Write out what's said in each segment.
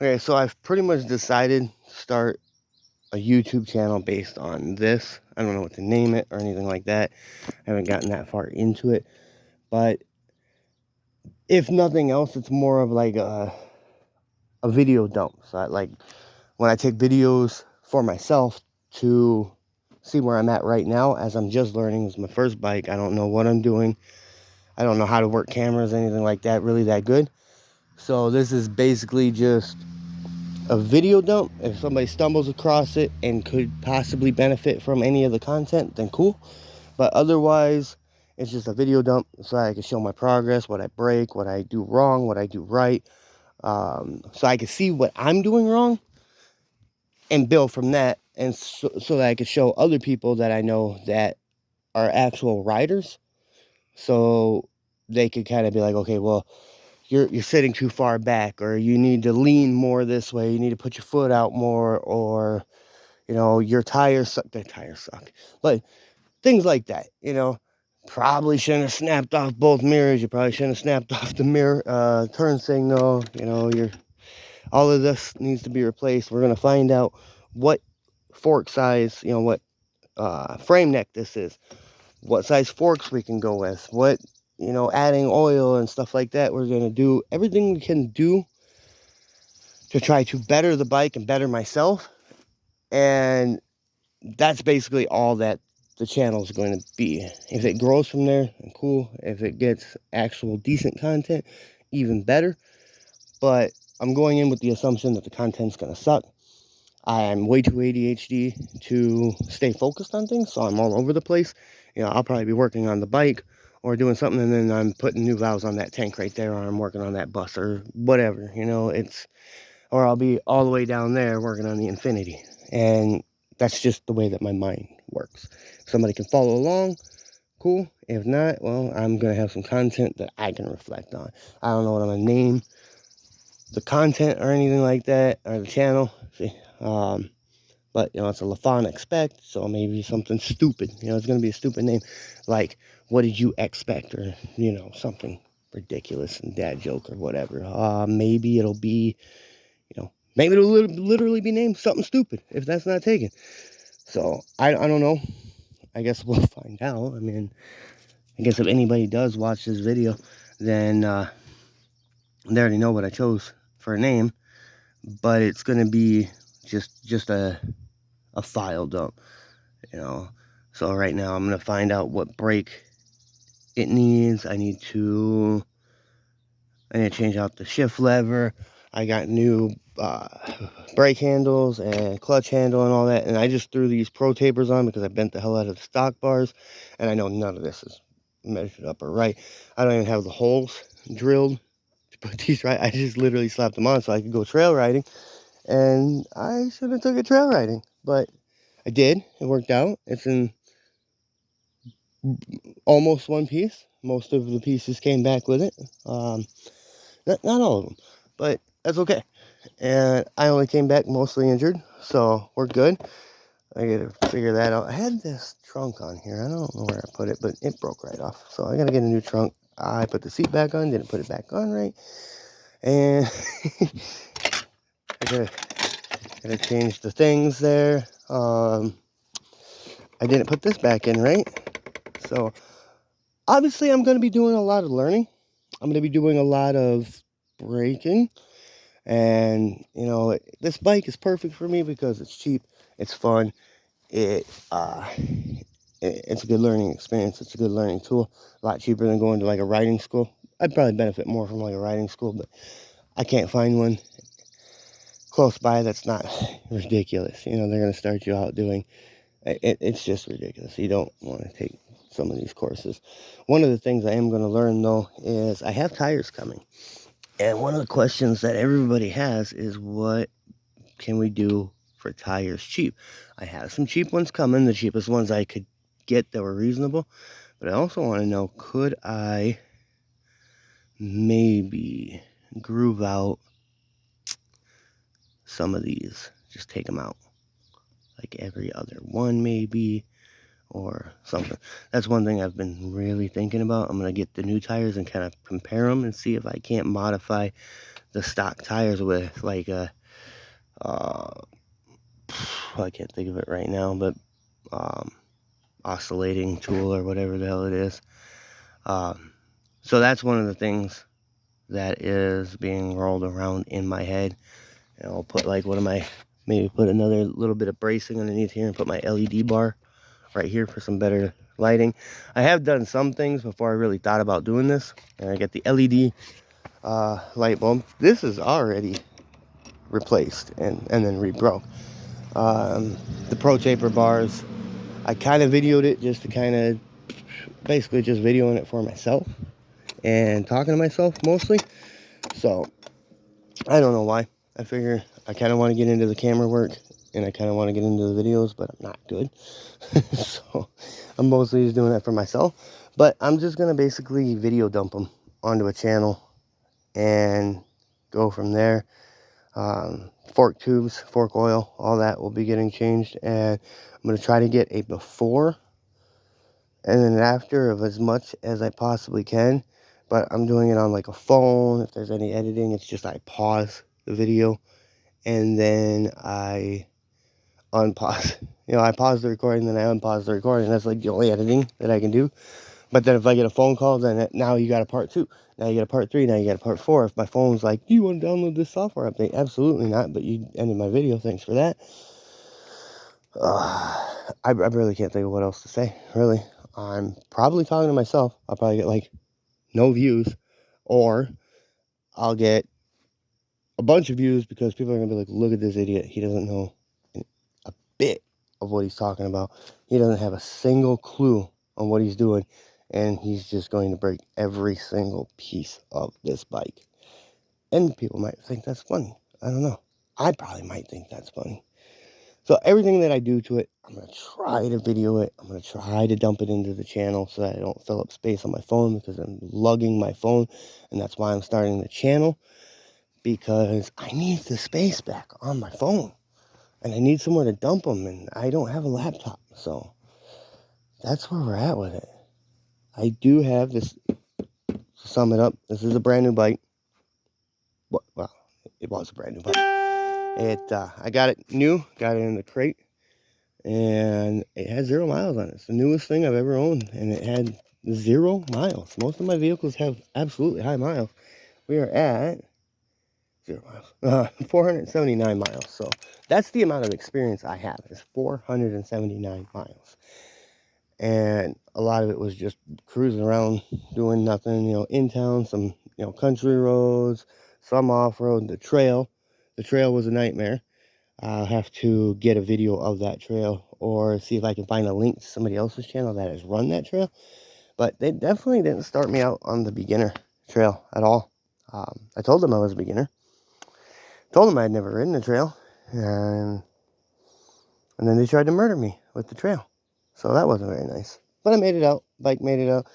Okay, so I've pretty much decided to start a YouTube channel based on this. I don't know what to name it or anything like that. I haven't gotten that far into it. But if nothing else, it's more of like a video dump. So like when I take videos for myself to see where I'm at right now, as I'm just learning. It's my first bike. I don't know what I'm doing. I don't know how to work cameras, anything like that, really that good. So this is basically just a video dump. If somebody stumbles across it and could possibly benefit from any of the content, then cool. But otherwise, it's just a video dump so I can show my progress, what I break, what I do wrong, what I do right. So I can see what I'm doing wrong and build from that. And so that I can show other people that I know that are actual riders. So they could kind of be like, okay, well, you're sitting too far back, or you need to lean more this way, you need to put your foot out more, or your tires suck. The tires suck, but things like that. Probably shouldn't have snapped off both mirrors. You probably shouldn't have snapped off the mirror turn signal. All of this needs to be replaced. We're gonna find out what fork size, what frame neck this is, what size forks we can go with, what adding oil and stuff like that. We're gonna do everything we can do to try to better the bike and better myself. And that's basically all that the channel is going to be. If it grows from there, then cool. If it gets actual decent content, even better. But I'm going in with the assumption that the content's going to suck. I am way too ADHD to stay focused on things, so I'm all over the place. I'll probably be working on the bike or doing something, and then I'm putting new valves on that tank right there, or I'm working on that bus or whatever. Or I'll be all the way down there working on the Infinity. And that's just the way that my mind works. If somebody can follow along, cool. If not, well, I'm going to have some content that I can reflect on. I don't know what I'm going to name the content or anything like that, or the channel. See, but, it's a LaFawn Expect, so maybe something stupid. It's going to be a stupid name, like, what did you expect? Or, something ridiculous and dad joke or whatever. Maybe it'll be, maybe it'll literally be named something stupid if that's not taken. So, I don't know. I guess we'll find out. I mean, I guess if anybody does watch this video, then they already know what I chose for a name. But it's going to be just a file dump, So right now I'm going to find out what brake it needs. I need to change out the shift lever. I got new brake handles and clutch handle and all that, and I just threw these pro tapers on because I bent the hell out of the stock bars, and I know none of this is measured up or right. I don't even have the holes drilled to put these right. I just literally slapped them on so I could go trail riding, and I should have took it trail riding, but I did. It worked out. It's in almost one piece. Most of the pieces came back with it. Not all of them, but that's okay. And I only came back mostly injured, so we're good. I gotta figure that out. I had this trunk on here. I don't know where I put it, but it broke right off. So I gotta get a new trunk. I put the seat back on, didn't put it back on right. And I gotta change the things there. I didn't put this back in right. So obviously I'm gonna be doing a lot of learning. I'm gonna be doing a lot of braking. And this bike is perfect for me because it's cheap, it's fun, it's a good learning experience, it's a good learning tool, a lot cheaper than going to like a riding school. I'd probably benefit more from like a riding school, but I can't find one close by that's not ridiculous. They're going to start you out doing it's just ridiculous. You don't want to take some of these courses. One of the things I am going to learn though is I have tires coming. And one of the questions that everybody has is, what can we do for tires cheap? I have some cheap ones coming, the cheapest ones I could get that were reasonable. But I also want to know, could I maybe groove out some of these? Just take them out. Like every other one maybe. or something. That's one thing I've been really thinking about. I'm going to get the new tires and kind of compare them and see if I can't modify the stock tires with like a, I can't think of it right now, but oscillating tool or whatever the hell it is. So that's one of the things that is being rolled around in my head. And I'll put like maybe put another little bit of bracing underneath here and put my LED bar right here for some better lighting. I have done some things before I really thought about doing this. And I got the LED light bulb. This is already replaced and then rebroke. The Pro Taper bars, I kind of videoed it just to kind of basically just videoing it for myself and talking to myself mostly. So I don't know why. I figure I kind of want to get into the camera work and I kind of want to get into the videos, but I'm not good. So I'm mostly just doing that for myself. But I'm just going to basically video dump them onto a channel and go from there. Fork tubes, fork oil, all that will be getting changed. And I'm going to try to get a before and then after of as much as I possibly can. But I'm doing it on like a phone. If there's any editing, it's just I pause the video and then I unpause. You know, I pause the recording, then I unpause the recording. That's like the only editing that I can do. But then if I get a phone call, then now you got a part 2. Now you got a part 3. Now you got a part 4. If my phone's like, do you want to download this software update? Absolutely not. But you ended my video. Thanks for that. I really can't think of what else to say. Really. I'm probably talking to myself. I'll probably get like no views. Or I'll get a bunch of views because people are going to be like, look at this idiot. He doesn't know a bit of what he's talking about. He doesn't have a single clue on what he's doing. And he's just going to break every single piece of this bike. And people might think that's funny. I don't know. I probably might think that's funny. So everything that I do to it, I'm going to try to video it. I'm going to try to dump it into the channel so that I don't fill up space on my phone because I'm lugging my phone. And that's why I'm starting the channel. Because I need the space back on my phone. And I need somewhere to dump them. And I don't have a laptop. So that's where we're at with it. I do have this, to sum it up, this is a brand new bike. Well, it was a brand new bike. I got it new, got it in the crate, and it had 0 miles on it. It's the newest thing I've ever owned, and it had 0 miles. Most of my vehicles have absolutely high miles. We are at 0 miles, 479 miles. So that's the amount of experience I have, is 479 miles. And a lot of it was just cruising around, doing nothing, you know, in town, some, you know, country roads, some off-road. The trail was a nightmare. I'll have to get a video of that trail or see if I can find a link to somebody else's channel that has run that trail. But they definitely didn't start me out on the beginner trail at all. I told them I was a beginner. Told them I had never ridden the trail. And then they tried to murder me with the trail. So that wasn't very nice. But I made it out. Bike made it out.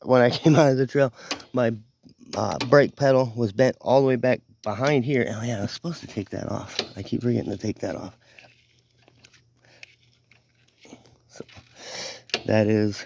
When I came out of the trail, my brake pedal was bent all the way back behind here. Oh yeah, I was supposed to take that off. I keep forgetting to take that off. So that is